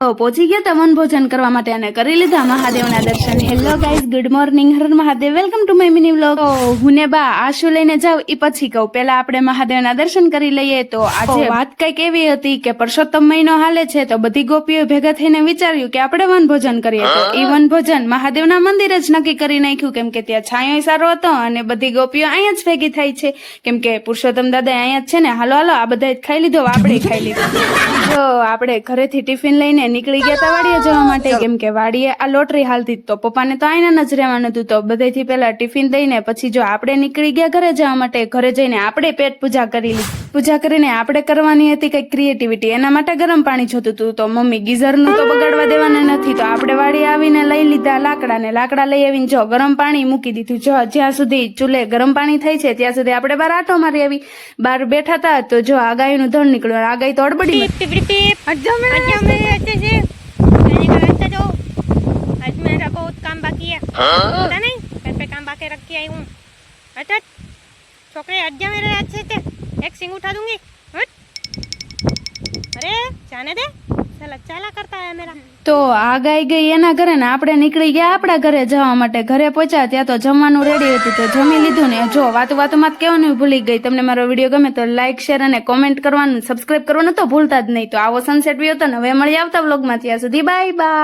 તો પહોંચી ગયા તા વન ભોજન કરવા માટે અને કરી લીધા મહાદેવના દર્શન. Hello guys, good morning, Har Mahadev, welcome to my mini vlog. તો હું ને બા આશુ લઈને જાવ એ પછી કહું, પેલા આપણે મહાદેવના દર્શન કરી લઈએ. તો આજે વાત કઈક એવી હતી કે પરસોત્તમ મહિનો હાલે છે, તો બધી ગોપીઓ ભેગા થઈને વિચાર્યું કે આપણે વન ભોજન કરીએ. તો એ વન ભોજન મહાદેવના મંદિરે જ નક્કી કરી નાખ્યું, કેમ કે ત્યાં છાંયો સારો હતો અને બધી ગોપીઓ અહીંયા જ ભેગી થાય છે, કેમ કે પુરુષોત્તમ દાદા અહીંયા જ છે ને. હાલો હાલો, આ બધા ખાઈ લીધો, આપણે ખાઈ લીધો. તો આપણે ઘરેથી ટિફિન લઈને નીકળી ગયા હતા વાડીએ જવા માટે, કેમ કે વાડીએ આ લોટરી હાલતી. તો પપ્પાને તો આઈના જ રહેવાનું હતું, તો બધાથી પહેલા ટિફિન દઈને પછી જો આપણે નીકળી ગયા ઘરે જવા માટે. ઘરે જઈને આપણે પેટ પૂજા કરી લીધી. પૂજા કરીને આપણે કરવાની હતી કઈક ક્રિએટિવિટી, એના માટે ગરમ પાણી જોતું હતું. તો મમ્મી ગીઝરનું તો બગાડવા દેવાના નથી, તો આપણે વાડી આવીને લઈ લીધા લાકડા ને લાકડા લઈ આવીને જો ગરમ પાણી મૂકી દીધું. જો જ્યાં સુધી ચૂલે ગરમ પાણી થાય છે ત્યાં સુધી આપણે બહાર આટો મારી આવી. બહાર બેઠા હતા તો જો આ ગાયનું ધણ નીકળ્યું. આ ગાય તો અડબડી आज मेरा बहुत काम बाकी है, पता नहीं घर पे काम बाकी रख के आई हूँ. हट हट छोकरे, हट जा मेरे हाथ से, एक सिंग उठा दूंगी. हट, अरे जाने दे, चला चला करता है मेरा. તો આ ગાય ગઈ એના ઘરે ને આપણે નીકળી ગયા આપણા ઘરે જવા માટે. ઘરે પહોંચ્યા ત્યાં તો જમવાનું રેડી હતું, તો જમી લીધું ને જો વાતોમાં જ કહેવાનું ભૂલી ગઈ. તમને મારો વિડીયો ગમે તો લાઈક, શેર અને કોમેન્ટ કરવાનું, સબસ્ક્રાઇબ કરવાનું તો ભૂલતા જ નહીં. તો આવો સનસેટ વ્યૂ હતો ને. હવે મળી આવતા વ્લોગમાં, ત્યાં સુધી બાય બાય.